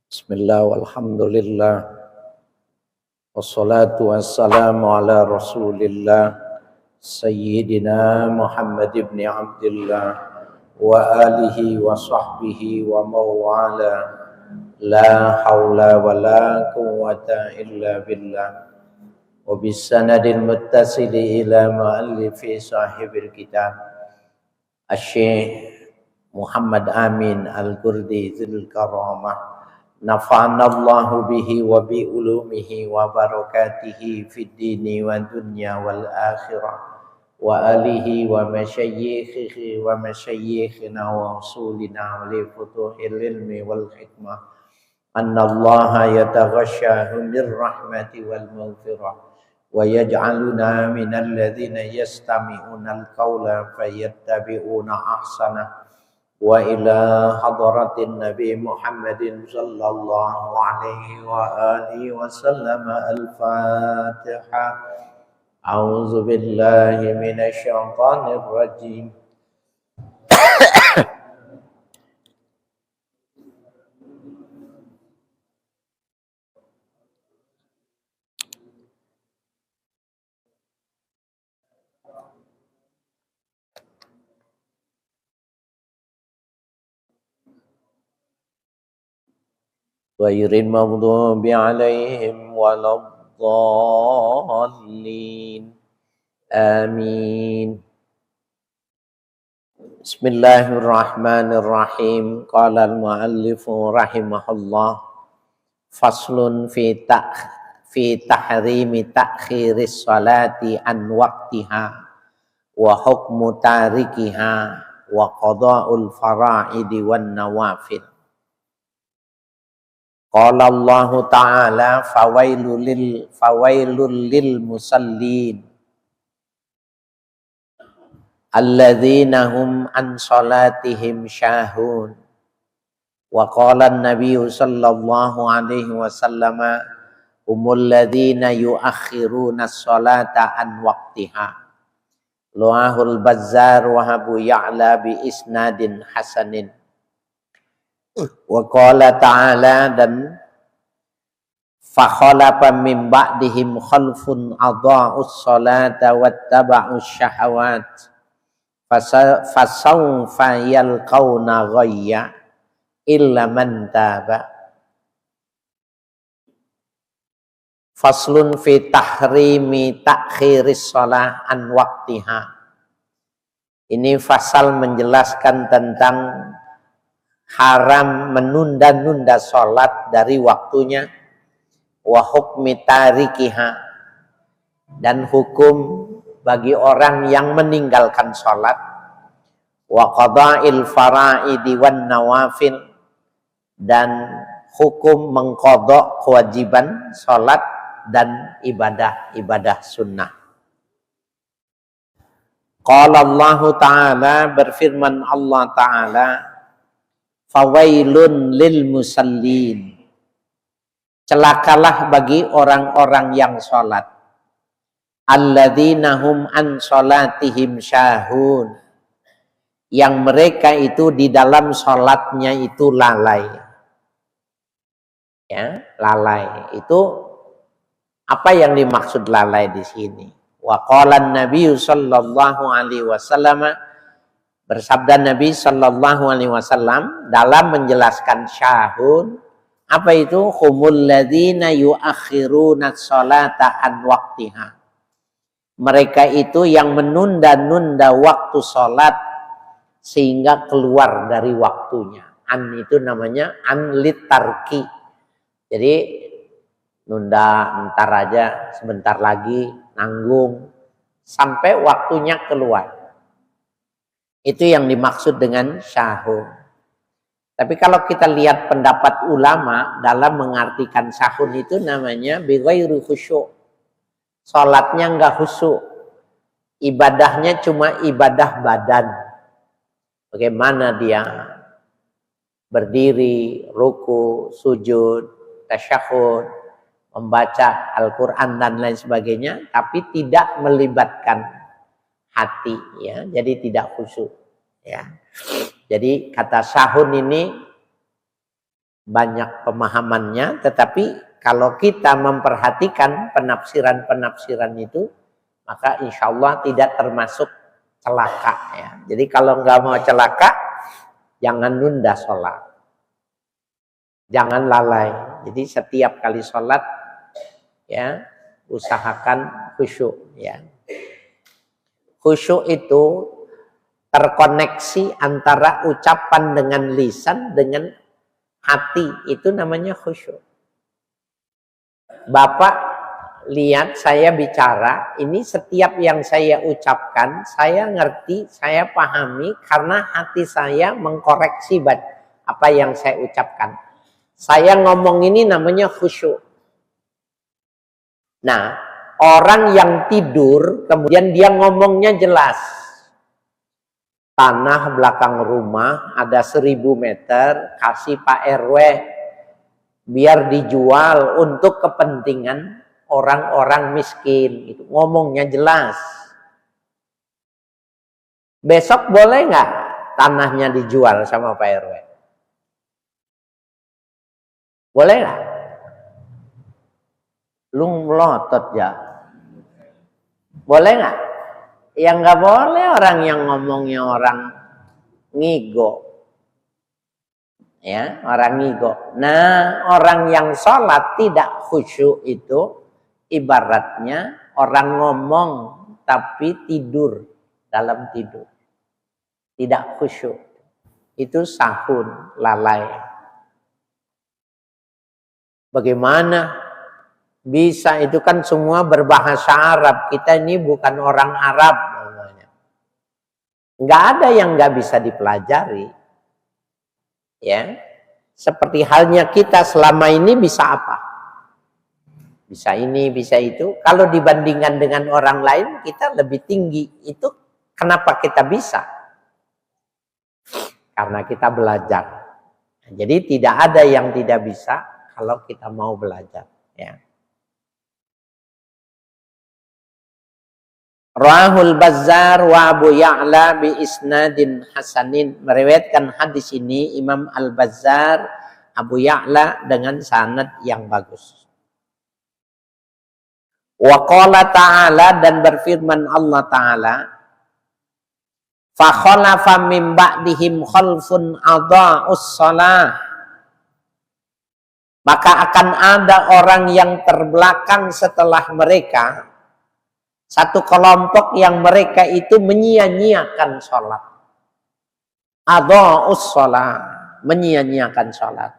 Bismillah walhamdulillah wassalatu wassalamu ala rasulillah Sayyidina Muhammad ibn Abdullah wa alihi wa sahbihi wa mawala la hawla wa la quwwata illa billah wa bisanadil muttasili ila ma'allifi sahibil kitab Asy-Syaikh Muhammad Amin Al-Qurdi Dzul Karamah nafa'anallahu bihi wa bi ulumihi wa barakatihi fid dini wa dunya wal akhirah wa alihi wa masyayikhihi wa masyayikhina wa usulina wa li futuhil ilmi wal hikmah annallaha yataghasyahu min rahmati wal maghfirah wa yaj'aluna minal ladzina yastami'una al-qawla fayattabi'una ahsanah wa ila hadratin Nabi Muhammadin sallallahu alaihi wa alihi wasallam al-Fatihah. A'udzu billahi minasy syaithanir rajim. Ghairil maghdubi alaihim waladdallin. Amin. Bismillahirrahmanirrahim. Qala al-muallifu rahimahullah faslun fi tahrimi ta'khiris salati an waqtiha wa hukmu tarikiha wa qada'ul fara'idi wan nawafil. Qala Allah Ta'ala fawailul lil musallin alladzina hum an salatihim syahun. Wa qala an-nabiy sallallahu alaihi wasallam humul ladzina yuakhiruna as-salata an waqtiha. Luahul Bazzar wa Abu Ya'la bi isnadin hasanin. Wa qala ta'ala dan fakhalafa min ba'dihim khalfun adha'us salata wattaba'us syahawat fasawfa yalqawna ghayya illa man taba. Faslun fi tahrimi ta'khiris shalah an waqtiha. Ini fasal menjelaskan tentang haram menunda-nunda sholat dari waktunya, wa hukmi tarikiha, dan hukum bagi orang yang meninggalkan sholat, wa qada'il fara'idi wan nawafil, dan hukum mengqadha kewajiban sholat dan ibadah-ibadah sunnah. Qala Allah Ta'ala, berfirman Allah Ta'ala, fawailun lil musallin, celakalah bagi orang-orang yang sholat, alladzina hum an sholatihim syahun, yang mereka itu di dalam sholatnya itu lalai. Ya, lalai itu apa yang dimaksud lalai di sini? Wa qala an-nabiy sallallahu alaihi wasallam, bersabda Nabi sallallahu alaihi wasallam dalam menjelaskan syahun, apa itu? Humul ladzina yuakhiruna sholata an waqtiha. Mereka itu yang menunda-nunda waktu sholat sehingga keluar dari waktunya. An itu namanya an litarki. Jadi nunda ntar aja, sebentar lagi, nanggung sampai waktunya keluar. Itu yang dimaksud dengan syahun. Tapi kalau kita lihat pendapat ulama dalam mengartikan syahun itu namanya bighairu khusyuk. Salatnya enggak khusyuk. Ibadahnya cuma ibadah badan. Bagaimana dia berdiri, ruku, sujud, tasyahud, membaca Al-Qur'an dan lain sebagainya, tapi tidak melibatkan hati, ya, jadi tidak khusyuk, ya. Jadi kata syahun ini banyak pemahamannya, tetapi kalau kita memperhatikan penafsiran-penafsiran itu, maka insya Allah tidak termasuk celaka ya. Jadi kalau nggak mau celaka, jangan nunda sholat, jangan lalai. Jadi setiap kali sholat ya usahakan khusyuk ya. Khusyuk itu terkoneksi antara ucapan dengan lisan dengan hati, itu namanya khusyuk. Bapak lihat saya bicara, ini setiap yang saya ucapkan, saya ngerti, saya pahami karena hati saya mengkoreksi apa yang saya ucapkan. Saya ngomong ini namanya khusyuk. Nah, orang yang tidur kemudian dia ngomongnya jelas. Tanah belakang rumah ada 1000 meter, kasih Pak RW biar dijual untuk kepentingan orang-orang miskin. Gitu. Ngomongnya jelas. Besok boleh nggak tanahnya dijual sama Pak RW? Boleh nggak? Lu melotot ya. Boleh nggak? Yang nggak boleh orang yang ngomongnya orang ngigo. Ya, orang ngigo. Nah, orang yang sholat tidak khusyuk itu ibaratnya orang ngomong tapi tidur dalam tidur. Tidak khusyuk. Itu sahun, lalai. Bagaimana bisa? Itu kan semua berbahasa Arab. Kita ini bukan orang Arab. Nggak ada yang nggak bisa dipelajari. Ya, seperti halnya kita selama ini bisa apa? Bisa ini, bisa itu. Kalau dibandingkan dengan orang lain, kita lebih tinggi. Itu kenapa kita bisa? Karena kita belajar. Jadi tidak ada yang tidak bisa kalau kita mau belajar. Ya. Rahul Bazzar wa Abu Ya'la bi isnadin hasanin. Meriwayatkan hadis ini Imam Al-Bazzar, Abu Ya'la dengan sanad yang bagus. Wa qala ta'ala, dan berfirman Allah Ta'ala, fa khalafa min ba'dihim khalfun adha'us shalah. Maka akan ada orang yang terbelakang setelah mereka, satu kelompok yang mereka itu menyia-nyiakan sholat. Adha'us shalah, menyia-nyiakan sholat.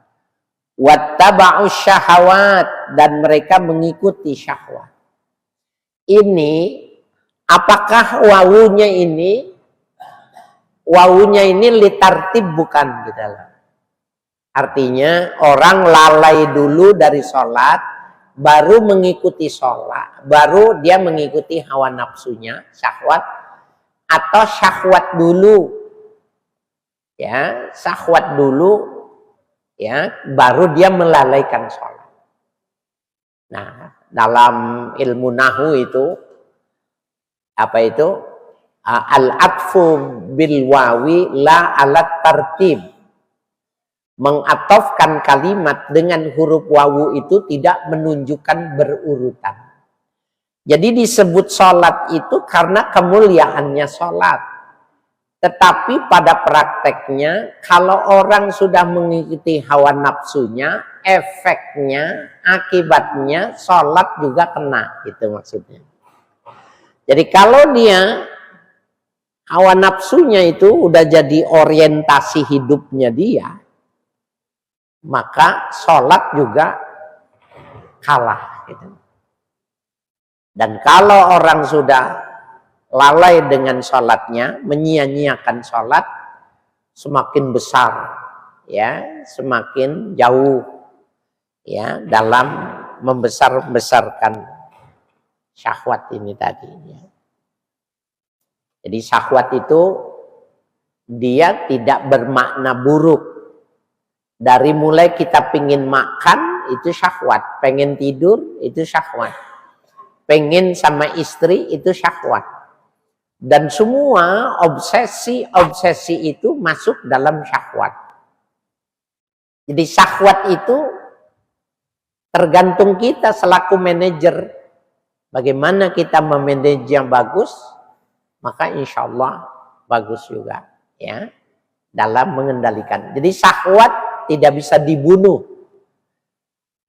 Wattaba'us syahawat, dan mereka mengikuti syahwat. Ini, apakah wawunya ini litartib bukan di dalam. Artinya orang lalai dulu dari sholat, baru mengikuti sholat, baru dia mengikuti hawa nafsunya, syahwat, atau syahwat dulu, ya, syahwat dulu, ya, baru dia melalaikan sholat. Nah, dalam ilmu nahu itu, apa itu? Al-atfu bil wawi la alat tartib. Mengatofkan kalimat dengan huruf wawu itu tidak menunjukkan berurutan. Jadi disebut sholat itu karena kemuliaannya sholat. Tetapi pada prakteknya, kalau orang sudah mengikuti hawa nafsunya, efeknya, akibatnya sholat juga kena, gitu maksudnya. Jadi kalau dia hawa nafsunya itu udah jadi orientasi hidupnya dia, maka sholat juga kalah. Gitu. Dan kalau orang sudah lalai dengan sholatnya, menyia-nyiakan sholat, semakin besar, ya, semakin jauh, ya, dalam membesar-besarkan syahwat ini tadi. Ya. Jadi syahwat itu dia tidak bermakna buruk. Dari mulai kita pengen makan, itu syahwat. Pengen tidur, itu syahwat. Pengen sama istri, itu syahwat. Dan semua obsesi-obsesi itu masuk dalam syahwat. Jadi syahwat itu tergantung kita selaku manajer. Bagaimana kita memanage yang bagus, maka insya Allah bagus juga ya dalam mengendalikan. Jadi syahwat tidak bisa dibunuh.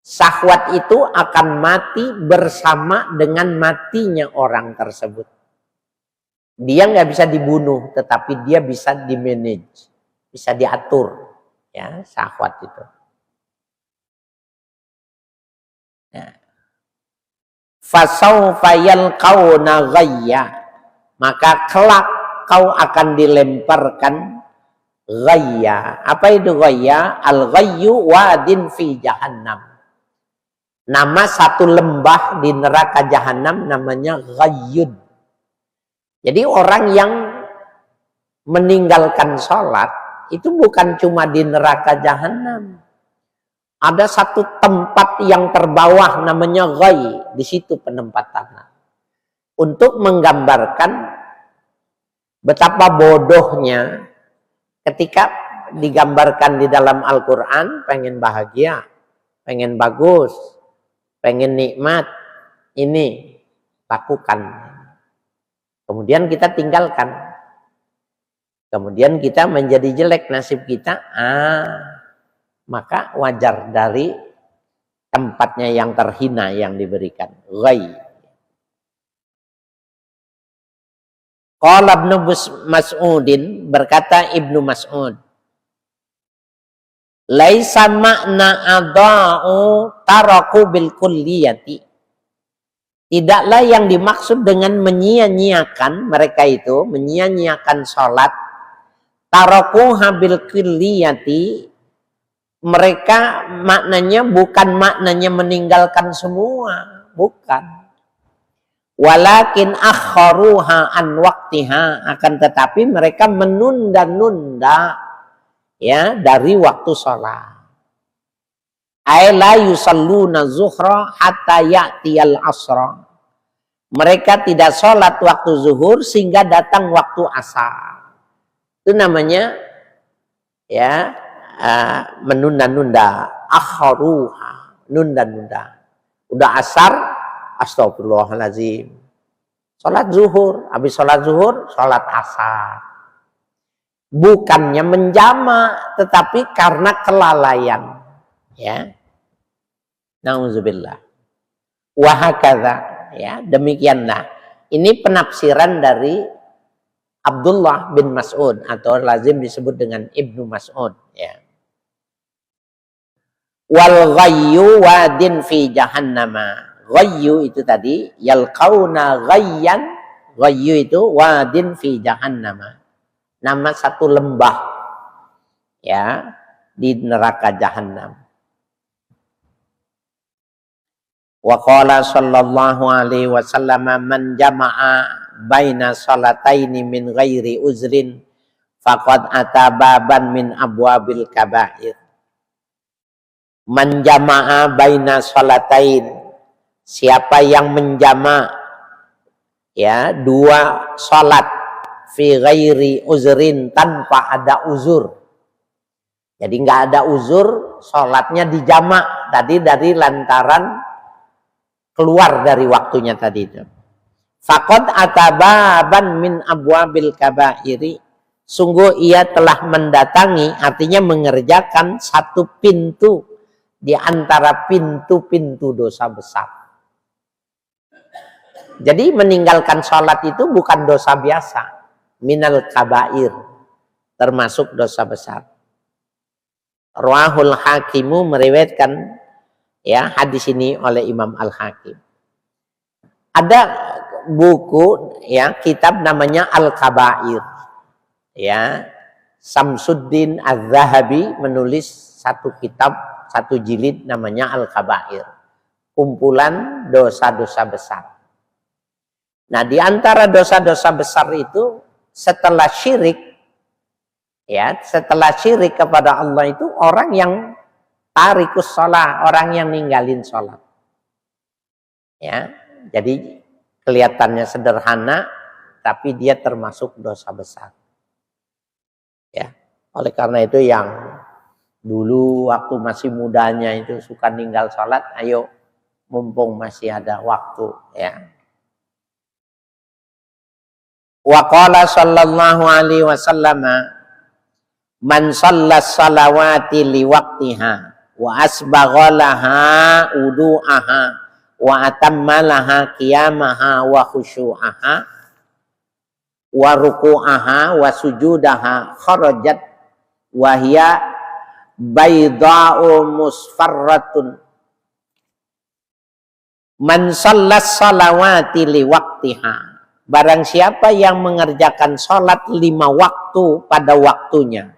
Syahwat itu akan mati bersama dengan matinya orang tersebut. Dia nggak bisa dibunuh, tetapi dia bisa dimanage, bisa diatur, ya syahwat itu. Nah. Fasaufa yalqauna ghayya, maka kelak kau akan dilemparkan ghayya. Apa itu ghayya? Al-ghayyu wadin fi jahannam. Nama satu lembah di neraka jahanam namanya ghayyun. Jadi orang yang meninggalkan sholat itu bukan cuma di neraka jahanam. Ada satu tempat yang terbawah namanya ghayy, di situ penempatannya. Untuk menggambarkan betapa bodohnya ketika digambarkan di dalam Al-Quran, pengen bahagia, pengen bagus, pengen nikmat, ini lakukan. Kemudian kita tinggalkan. Kemudian kita menjadi jelek nasib kita. Maka wajar dari tempatnya yang terhina yang diberikan. Ghayy. Qala Ibnu Mas'udin, berkata Ibnu Mas'ud, laisa makna adha'u taraku bil kulliyati. Tidaklah yang dimaksud dengan menyia-nyiakan mereka itu, menyia-nyiakan sholat, tarakuha bil kulliyati, mereka maknanya bukan maknanya meninggalkan semua, bukan. Walakin akharuha an waktiha, akan tetapi mereka menunda-nunda ya dari waktu sholat. Ay la yusalluna zuhra hatta ya'tiyal asra. Mereka tidak sholat waktu zuhur sehingga datang waktu asar. Itu namanya ya menunda-nunda, akharuha, nunda-nunda. Udah asar, astagfirullahaladzim, sholat zuhur, habis sholat zuhur, sholat asar. Bukannya menjama, tetapi karena kelalaian. Ya, na'udzubillah. Wahakadha, ya demikianlah. Ini penafsiran dari Abdullah bin Mas'ud atau lazim disebut dengan Ibnu Mas'ud. Ya. Wal ghayyu wadin fi jahannama. Ghayyu itu tadi yalqauna ghayyan. Ghayyu itu wadin fi jahannama. Nama satu lembah ya di neraka jahanam. Wa qala sallallahu alaihi wasallam man jama'a baina salataini min ghairi uzrin faqad ata baban min abwabil kaba'ir. Man jama'a baina salatain, siapa yang menjama ya dua salat fi ghairi uzrin, tanpa ada uzur. Jadi nggak ada uzur, salatnya dijama tadi dari lantaran keluar dari waktunya tadi itu. Faqad atababan min abwabil kabairi, sungguh ia telah mendatangi, artinya mengerjakan satu pintu di antara pintu-pintu dosa besar. Jadi meninggalkan sholat itu bukan dosa biasa, minal kabair, termasuk dosa besar. Rawahul Hakimu, meriwayatkan ya hadis ini oleh Imam Al-Hakim. Ada buku ya kitab namanya Al-Kabair. Ya, Samsuddin Az-Zahabi menulis satu kitab, satu jilid namanya Al-Kabair. Kumpulan dosa-dosa besar. Nah, di antara dosa-dosa besar itu setelah syirik ya, setelah syirik kepada Allah itu orang yang tarikus sholat, orang yang ninggalin sholat. Ya, jadi kelihatannya sederhana, tapi dia termasuk dosa besar. Ya, oleh karena itu yang Dulu waktu masih mudanya itu suka ninggal sholat, ayo mumpung masih ada waktu ya. Wa qala sallallahu alaihi wasallam man shallas salawati li waqtiha wa asbaghalaha udu'aha wa atammalaha qiyamaha wa khusyu'aha wa ruku'aha wa sujudaha kharajat wa hiya bayda'u musfarratun. Man shallas salawati li waqtiha, barang siapa yang mengerjakan sholat 5 waktu pada waktunya,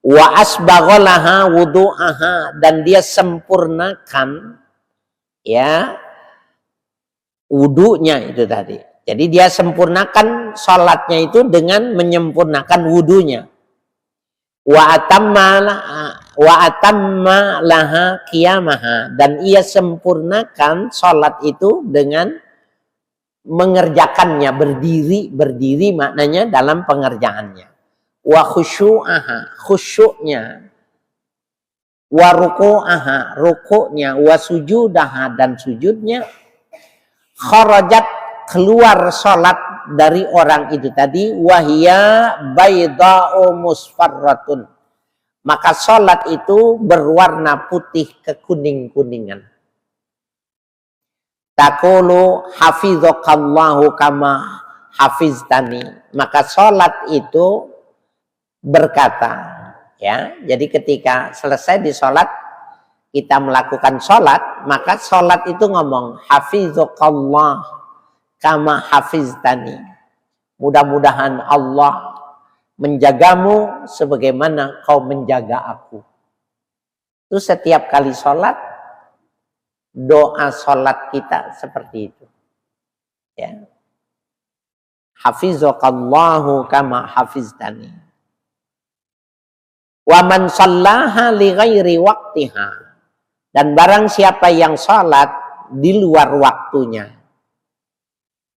wa asbaghalaha wudu'aha, dan dia sempurnakan ya wudunya itu tadi. Jadi dia sempurnakan sholatnya itu dengan menyempurnakan wudunya. Wa atamma laha qiyamaha, dan ia sempurnakan sholat itu dengan mengerjakannya, berdiri maknanya dalam pengerjaannya. Wa khusyu'aha, khusyuknya. Wa ruku'aha, rukuknya. Wa sujudaha, dan sujudnya. Kharajat, keluar sholat dari orang itu tadi, wahia bayda'u musfarratun, maka sholat itu berwarna putih kekuning-kuningan. Taqulu hafizakallahu kama hafiztani, maka sholat itu berkata ya, jadi ketika selesai di sholat kita melakukan sholat, maka sholat itu ngomong hafizakallah kama hafiztani, mudah-mudahan Allah menjagamu sebagaimana kau menjaga aku. Itu setiap kali sholat, doa sholat kita seperti itu ya. Hafizakallahu kama hafiztani. Wa man shallaha li ghairi waqtiha, dan barang siapa yang sholat di luar waktunya,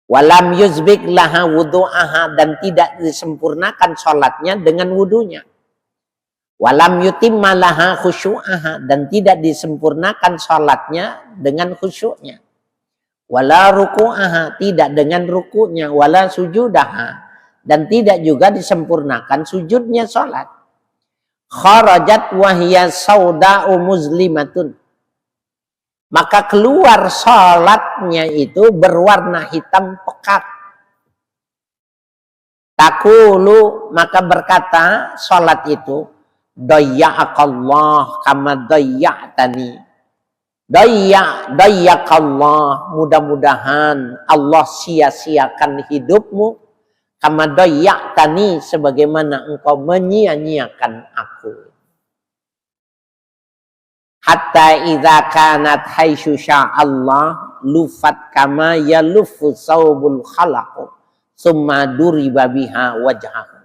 walam yuzbik laha wudu'aha, dan tidak disempurnakan sholatnya dengan wudunya, walam yutimma laha khusyu'aha, dan tidak disempurnakan sholatnya dengan khusyuknya, wala ruku'aha, tidak dengan ruku'nya, wala sujudaha, dan tidak juga disempurnakan sujudnya sholat, kharajat wahya sauda'u muzlimatun, maka keluar sholatnya itu berwarna hitam pekat. Taqulu, maka berkata sholat itu, dayya'akallah kama dayya'tani. Dayya'akallah, mudah-mudahan Allah sia-siakan hidupmu, kama dayya'tani, sebagaimana engkau menyia-nyiakan aku. Hatta idza kanat haitsu Allah lufat kama yaluffu saubul khalaq summa duriba biha wajhahu.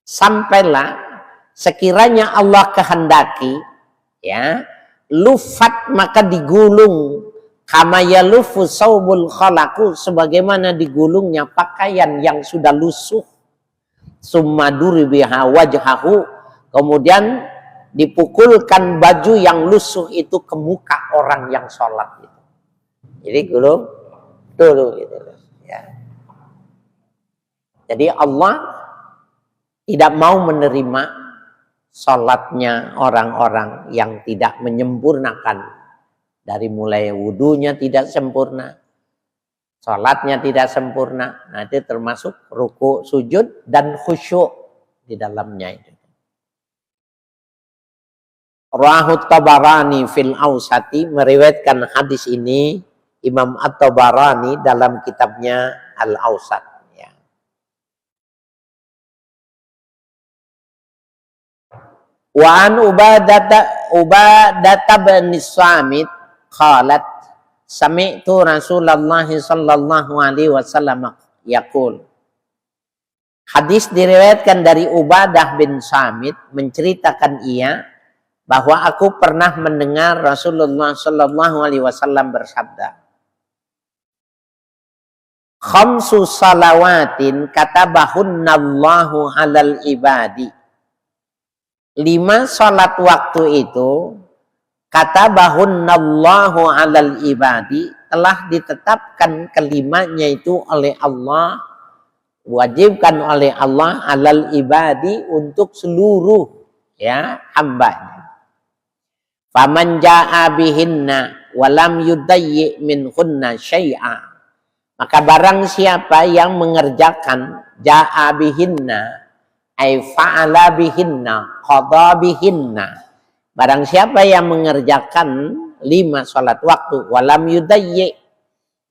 Sampailah sekiranya Allah kehendaki ya, lufat, maka digulung, kama yaluffu saubul khalaq, sebagaimana digulungnya pakaian yang sudah lusuh, summa duriba wajhahu, kemudian dipukulkan baju yang lusuh itu ke muka orang yang sholat gitu. Jadi gulung dulu gitu ya. Jadi Allah tidak mau menerima sholatnya orang-orang yang tidak menyempurnakan, dari mulai wudunya tidak sempurna, sholatnya tidak sempurna. Nah itu termasuk ruku, sujud, dan khusyuk di dalamnya itu. Rahu Tabarani fil Awsati, meriwayatkan hadis ini Imam At-Tabarani dalam kitabnya Al-Awsat ya. Wa an Ubadata bin Samit qalat sami'tu Rasulullah sallallahu alaihi wasallam yaqul. Hadis diriwayatkan dari Ubadah bin Samit, menceritakan ia bahwa aku pernah mendengar Rasulullah sallallahu alaihi wasallam bersabda, khamsu salawatin katabahunallahu alal ibadi 5 sholat waktu itu katabahunallahu alal ibadi, telah ditetapkan kelimanya itu oleh Allah, wajibkan oleh Allah alal ibadi untuk seluruh ya hambanya. Faman jaa bihinna walam yudayyi minhunna syai'a, maka barang siapa yang mengerjakan jaa bihinna ay fa'ala bihinna qada bihinna, barang siapa yang mengerjakan 5 sholat waktu walam yudayyi,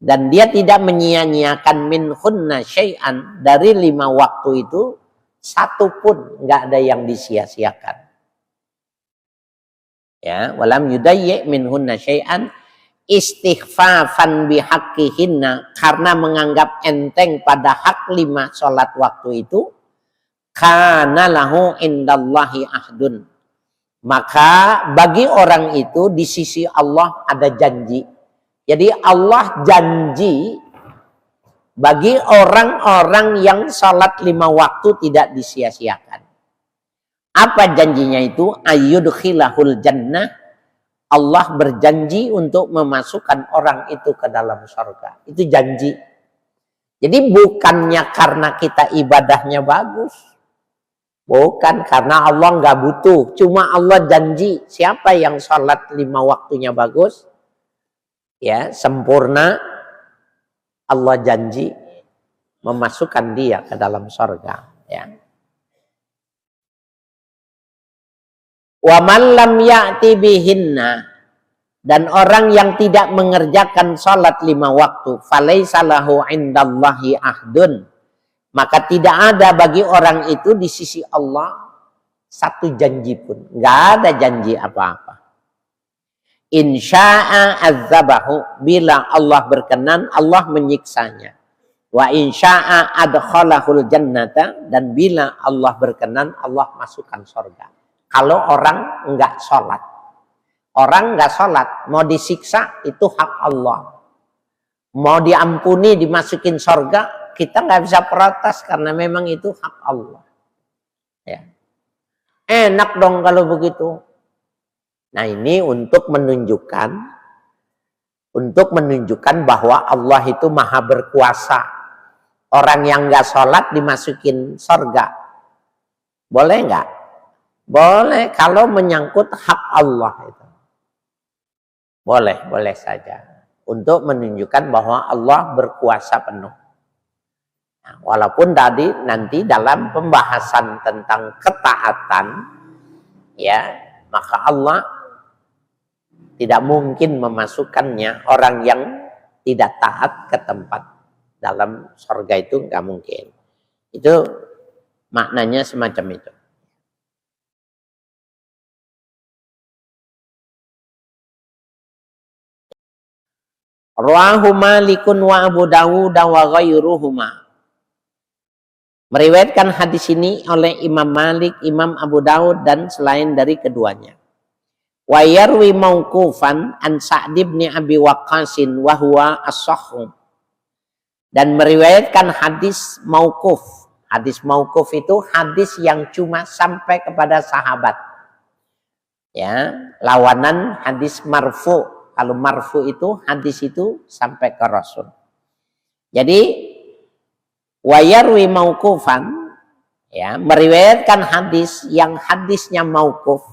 dan dia tidak menyia-nyiakan minhunna syai'an, dari 5 waktu itu satu pun nggak ada yang disia-siakan. Ya, walam yudayyi minhunna syai'an istighfafan bihaqqihinna, karena menganggap enteng pada hak 5 sholat waktu itu, kana lahu indallahi ahdun, maka bagi orang itu di sisi Allah ada janji. Jadi Allah janji bagi orang-orang yang salat 5 waktu tidak disia-siakan. Apa janjinya itu? Ayyudkhilahul jannah, Allah berjanji untuk memasukkan orang itu ke dalam surga. Itu janji. Jadi bukannya karena kita ibadahnya bagus, bukan, karena Allah nggak butuh. Cuma Allah janji siapa yang sholat 5 waktunya bagus, ya sempurna, Allah janji memasukkan dia ke dalam surga. Ya. Wa man lam ya'ti bihinna, dan orang yang tidak mengerjakan sholat 5 waktu, falaisa lahu indallahi ahdun, maka tidak ada bagi orang itu di sisi Allah satu janji pun. Nggak ada janji apa-apa. Insya'a azzabahu, bila Allah berkenan Allah menyiksanya. Wa insya'a adkhalahul jannata, dan bila Allah berkenan Allah masukkan surga. Kalau orang nggak sholat, orang nggak sholat mau disiksa itu hak Allah. Mau diampuni dimasukin surga, kita nggak bisa protes karena memang itu hak Allah. Ya. Enak dong kalau begitu. Nah ini untuk menunjukkan bahwa Allah itu maha berkuasa. Orang yang nggak sholat dimasukin surga, boleh nggak? Boleh kalau menyangkut hak Allah itu. Boleh saja. Untuk menunjukkan bahwa Allah berkuasa penuh. Nah, walaupun tadi nanti dalam pembahasan tentang ketaatan, ya, maka Allah tidak mungkin memasukkannya orang yang tidak taat ke tempat dalam surga, itu nggak mungkin. Itu maknanya semacam itu. Rawahu Malikun wa Abu Dawud wa ghairuhuma. Meriwayatkan hadis ini oleh Imam Malik, Imam Abu Dawud, dan selain dari keduanya. Wa yarwi mauqufan an Sa'd bin Abi Waqqas wa huwa as-sahih. Dan meriwayatkan hadis mauquf. Hadis mauquf itu hadis yang cuma sampai kepada sahabat. Ya, lawanan hadis marfu. Kalau marfu itu hadis itu sampai ke Rasul. Jadi wayarwi mauqufan, ya, meriwayatkan hadis yang hadisnya mauquf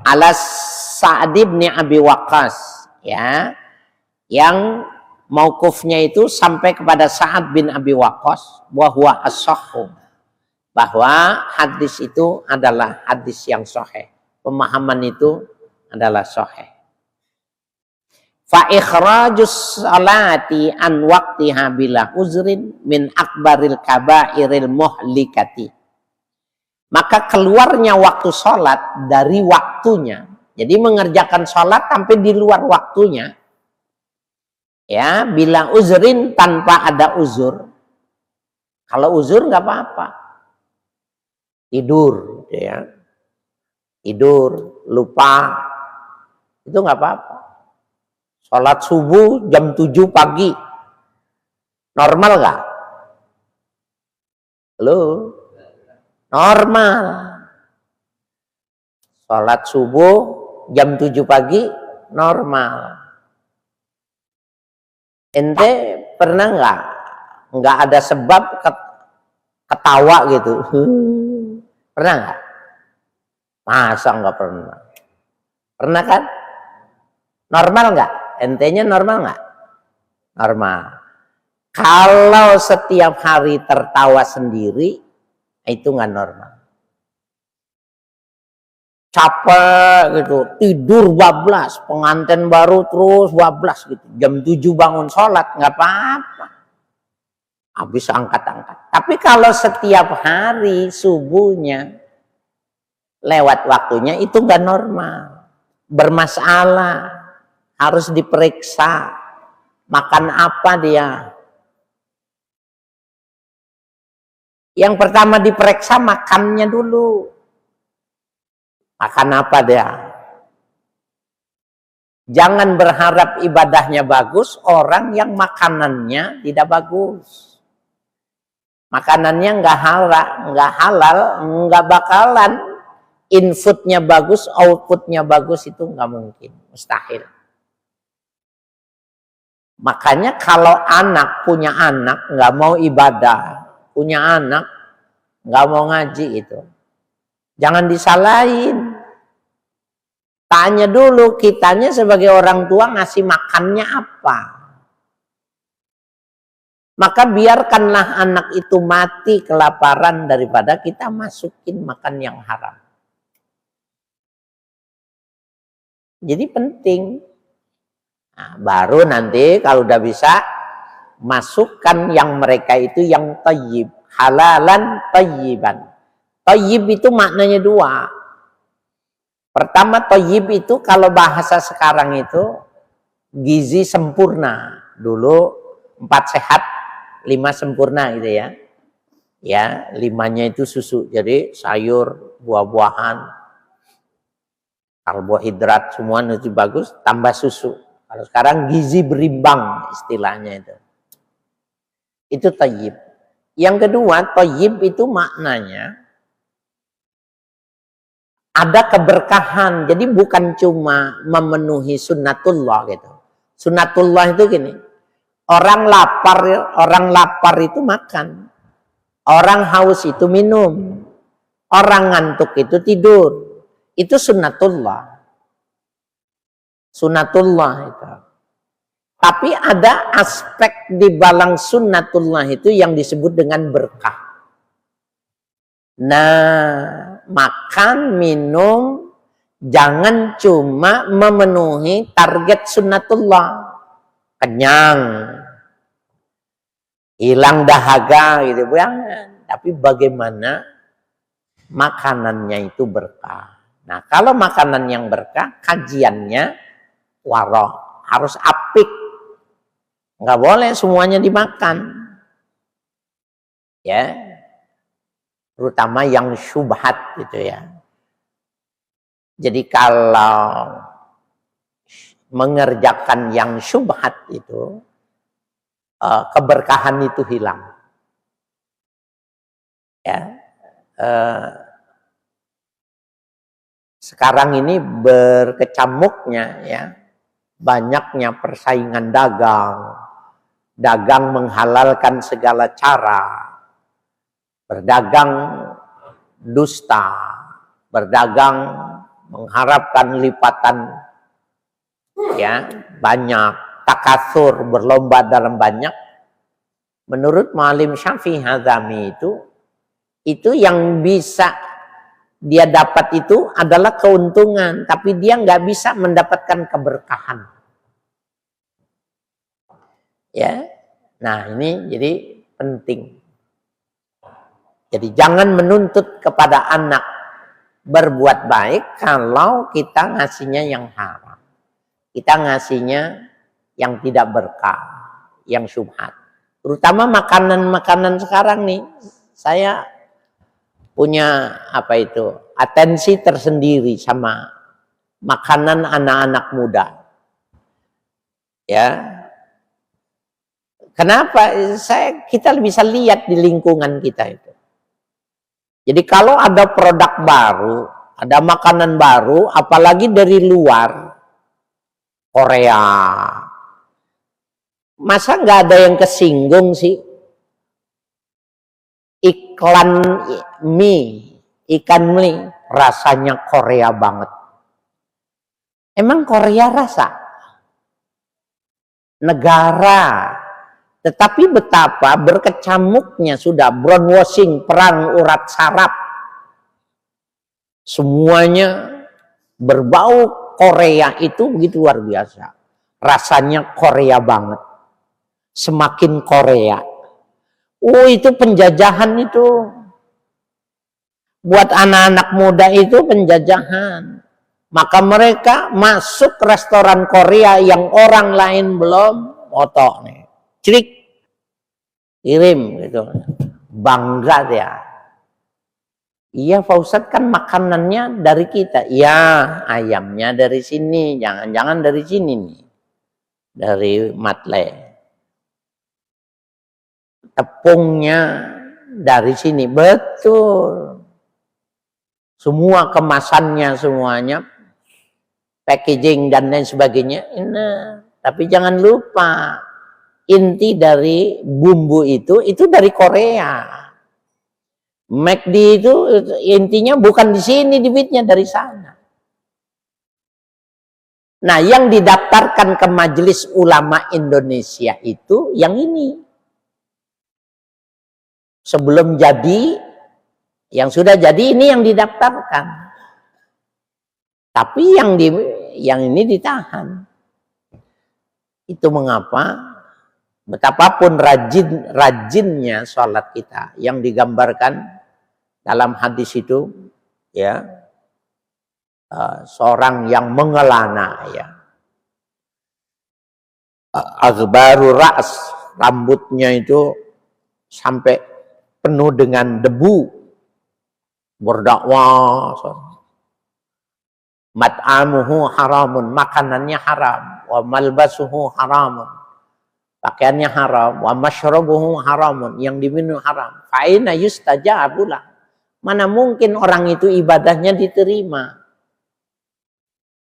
ala Sa'd bin Abi Waqqas, ya, yang mauqufnya itu sampai kepada Sa'ad bin Abi Waqqas, wa huwa as-sahih, bahwa hadis itu adalah hadis yang sahih, pemahaman itu adalah sahih. Fa ikhrajus salati an waqtiha bila uzrin min akbaril kabairil muhlikati. Maka keluarnya waktu sholat dari waktunya. Jadi mengerjakan sholat sampai di luar waktunya. Ya, bila uzrin, tanpa ada uzur. Kalau uzur nggak apa-apa. Tidur, ya. Tidur, lupa. Itu nggak apa-apa. Sholat subuh jam 7 pagi. Normal nggak? Halo? Normal. Sholat subuh jam 7 pagi normal. Ente pernah nggak ada sebab ketawa gitu? Pernah nggak? Masa nggak pernah? Pernah kan? Normal nggak? Ente-nya normal nggak? Normal. Kalau setiap hari tertawa sendiri, itu nggak normal. Capek gitu, tidur bablas, pengantin baru terus bablas gitu. Jam 7 bangun sholat, nggak apa-apa. Habis angkat-angkat. Tapi kalau setiap hari subuhnya lewat waktunya, itu nggak normal. Bermasalah. Harus diperiksa. Makan apa dia? Yang pertama diperiksa makannya dulu. Makan apa dia? Jangan berharap ibadahnya bagus orang yang makanannya tidak bagus. Makanannya nggak halal, nggak bakalan inputnya bagus, outputnya bagus, itu nggak mungkin, mustahil. Makanya kalau anak punya anak nggak mau ibadah, punya anak nggak mau ngaji, itu jangan disalahin. Tanya dulu kitanya sebagai orang tua ngasih makannya apa. Maka biarkanlah anak itu mati kelaparan daripada kita masukin makan yang haram. Jadi penting. Nah, baru nanti kalau udah bisa masukkan yang mereka itu yang thayyib, halalan thayyiban. Thayyib itu maknanya dua. Pertama, thayyib itu kalau bahasa sekarang itu gizi sempurna. Dulu 4 sehat, 5 sempurna gitu ya. Ya, 5-nya itu susu. Jadi sayur, buah-buahan, karbohidrat semua itu bagus, tambah susu. Kalau sekarang gizi berimbang istilahnya itu. Itu thayyib. Yang kedua, thayyib itu maknanya ada keberkahan. Jadi bukan cuma memenuhi sunnatullah gitu. Sunnatullah itu gini. Orang lapar itu makan. Orang haus itu minum. Orang ngantuk itu tidur. Itu sunnatullah. Sunnatullah itu. Tapi ada aspek di balang sunnatullah itu yang disebut dengan berkah. Nah, makan, minum, jangan cuma memenuhi target sunnatullah. Kenyang, hilang dahaga gitu, jangan. Tapi bagaimana makanannya itu berkah. Nah, kalau makanan yang berkah, kajiannya warok, harus apik. Nggak boleh semuanya dimakan. Ya, terutama yang syubhat gitu ya. Jadi kalau mengerjakan yang syubhat itu, keberkahan itu hilang. Ya, sekarang ini berkecamuknya ya, banyaknya persaingan dagang menghalalkan segala cara, berdagang dusta, berdagang mengharapkan lipatan ya banyak, takatsur, berlomba dalam banyak. Menurut Muallim Syafi'i Hazami itu yang bisa dia dapat itu adalah keuntungan, tapi dia nggak bisa mendapatkan keberkahan. Ya, nah ini jadi penting. Jadi jangan menuntut kepada anak berbuat baik kalau kita ngasihnya yang haram. Kita ngasihnya yang tidak berkah, yang syubhat. Terutama makanan-makanan sekarang nih, saya punya atensi tersendiri sama makanan anak-anak muda. Ya. Kenapa? Kita bisa lihat di lingkungan kita itu. Jadi kalau ada produk baru, ada makanan baru, apalagi dari luar, Korea. Masa nggak ada yang kesinggung sih? Iklan mie, ikan mie, rasanya Korea banget. Emang Korea rasa? Negara. Tetapi betapa berkecamuknya sudah brown washing, perang urat saraf. Semuanya berbau Korea itu begitu luar biasa. Rasanya Korea banget. Semakin Korea. Oh, itu penjajahan itu. Buat anak-anak muda itu penjajahan. Maka mereka masuk restoran Korea yang orang lain belum, foto nih. Crik. Kirim gitu. Bangga dia. Iya Pak Ustadz, kan makanannya dari kita. Iya, ayamnya dari sini. Jangan-jangan dari sini nih. Dari Matle. Tepungnya dari sini. Betul. Semua kemasannya semuanya, packaging dan lain sebagainya. Nah, tapi jangan lupa, inti dari bumbu itu dari Korea. McD itu intinya bukan di sini, duitnya dari sana. Nah, yang didaftarkan ke Majelis Ulama Indonesia itu yang ini. Sebelum jadi, yang sudah jadi ini yang didaftarkan. Tapi yang ini ditahan. Itu mengapa betapapun rajinnya sholat kita yang digambarkan dalam hadis itu, ya, seorang yang mengelana, ya, aghbaru ra's, rambutnya itu sampai penuh dengan debu, berdakwah, mat'amuhu haramun, makanannya haram, wa malbasuhu haramun, pakaiannya haram, wa masyrabuhu haramun, yang diminum haram. Fa aina yustajabu lah. Mana mungkin orang itu ibadahnya diterima?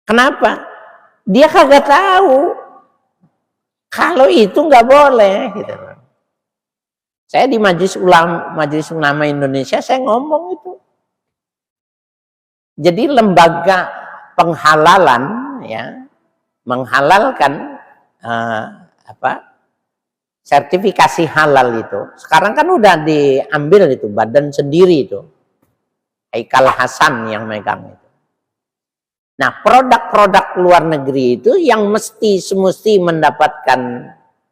Kenapa? Dia kagak tahu kalau itu nggak boleh. Gitu. Saya di Majelis Ulama Indonesia saya ngomong itu. Jadi lembaga penghalalan, ya, menghalalkan sertifikasi halal itu. Sekarang kan udah diambil itu badan sendiri itu. Haikal Hasan yang megang itu. Nah, produk-produk luar negeri itu yang semesti mendapatkan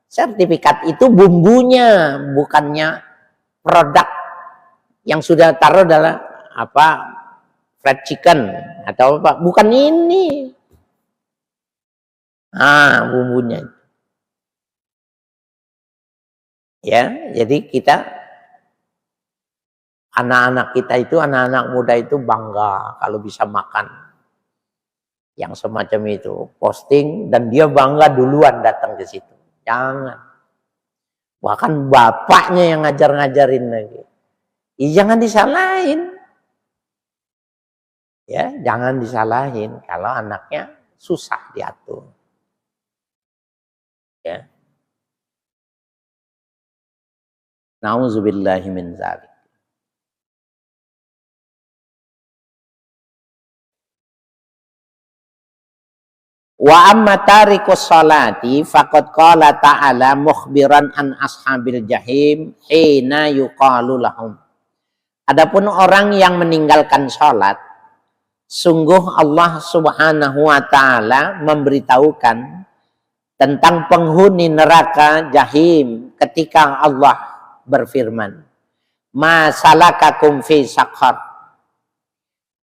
sertifikat itu bumbunya, bukannya produk yang sudah taruh dalam fried chicken atau apa, bukan ini. Bumbunya. Ya, jadi kita anak-anak kita itu, anak-anak muda itu bangga kalau bisa makan yang semacam itu, posting, dan dia bangga duluan datang ke situ. Jangan. Bahkan bapaknya yang ngajar-ngajarin lagi. Jangan disalahin. Ya, jangan disalahin kalau anaknya susah diatur. Ya. Nauzubillahi min dzalik. Wa amma tarikus salati faqad qala ta'ala mukhbiran an ashabil jahim hina yuqalu lahum. Adapun orang yang meninggalkan salat, sungguh Allah Subhanahu wa taala memberitahukan tentang penghuni neraka jahim ketika Allah berfirman, "Ma salakakum fi saqar?"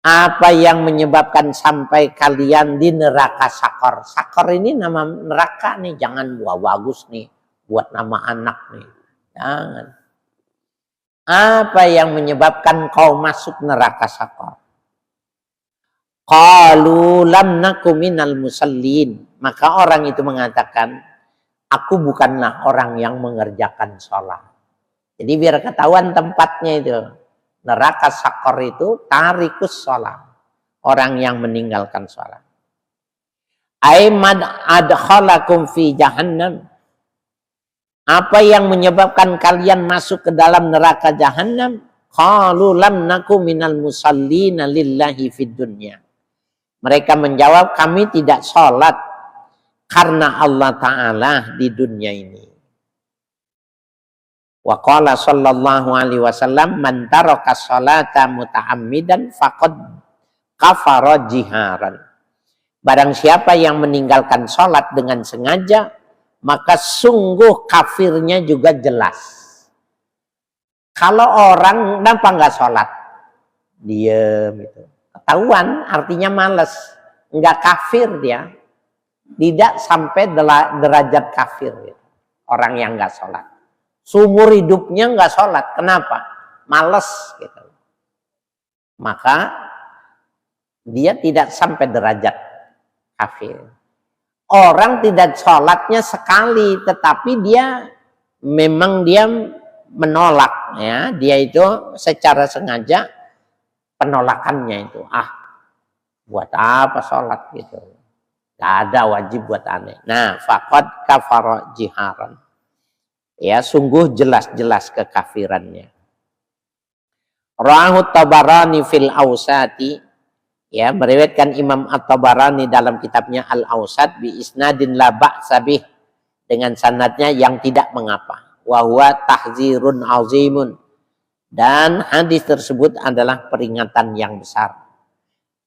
Apa yang menyebabkan sampai kalian di neraka sakor? Sakor ini nama neraka nih, jangan bagus nih buat nama anak nih. Jangan. Apa yang menyebabkan kau masuk neraka sakor? Qalu lam naku minal musallin. Maka orang itu mengatakan, aku bukanlah orang yang mengerjakan sholat. Jadi biar ketahuan tempatnya itu. Neraka sakor itu tarikus sholat. orang yang meninggalkan sholat. Aimad adkhalakum fi jahannam. Apa yang menyebabkan kalian masuk ke dalam neraka jahannam? Qalu lam naku minal musallina lillahi fid dunya. Mereka menjawab, kami tidak sholat karena Allah Ta'ala di dunia ini. Wa qala sallallahu alaihi wasallam, man taraka sholata muta'ammidan faqad kafara jiharan. Barang siapa yang meninggalkan sholat dengan sengaja, maka sungguh kafirnya juga jelas. Kalau orang kenapa nggak sholat? Diem gitu. Ketahuan artinya males. Nggak kafir dia. Tidak sampai derajat kafir. Gitu. Orang yang nggak sholat. Seumur hidupnya nggak sholat. Kenapa? Males gitu. Maka dia tidak sampai derajat kafir. Orang tidak sholatnya sekali, tetapi dia memang dia menolak, ya. Dia itu secara sengaja penolakannya itu, buat apa sholat gitu? Gak ada wajib buat aneh. Nah, faqad kafara jiharan. Ya, sungguh jelas-jelas kekafirannya. Rawahu Tabarani fil Awsati. Ya, meriwayatkan Imam At-Tabarani dalam kitabnya Al-Awsat bi isnadin la ba'sa bih, dengan sanadnya yang tidak mengapa. Wa huwa tahzirun azimun, dan hadis tersebut adalah peringatan yang besar.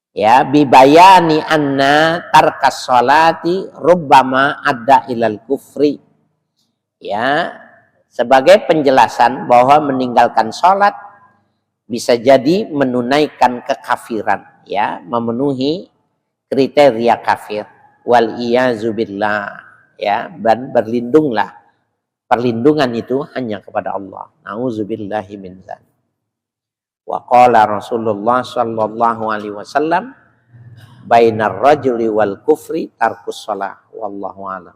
Ya, bi bayani anna tarkas sholati rubbama adda ilal kufri. Ya, sebagai penjelasan bahwa meninggalkan sholat bisa jadi menunaikan kekafiran. Ya, memenuhi kriteria kafir. Wal iyazu billah. Ya, dan berlindunglah. Perlindungan itu hanya kepada Allah. Nauzubillahi min dzalik. Wa qala Rasulullah sallallahu alaihi wasallam, bainar rajuli wal kufri tarkus shalah. Wallahu a'lam.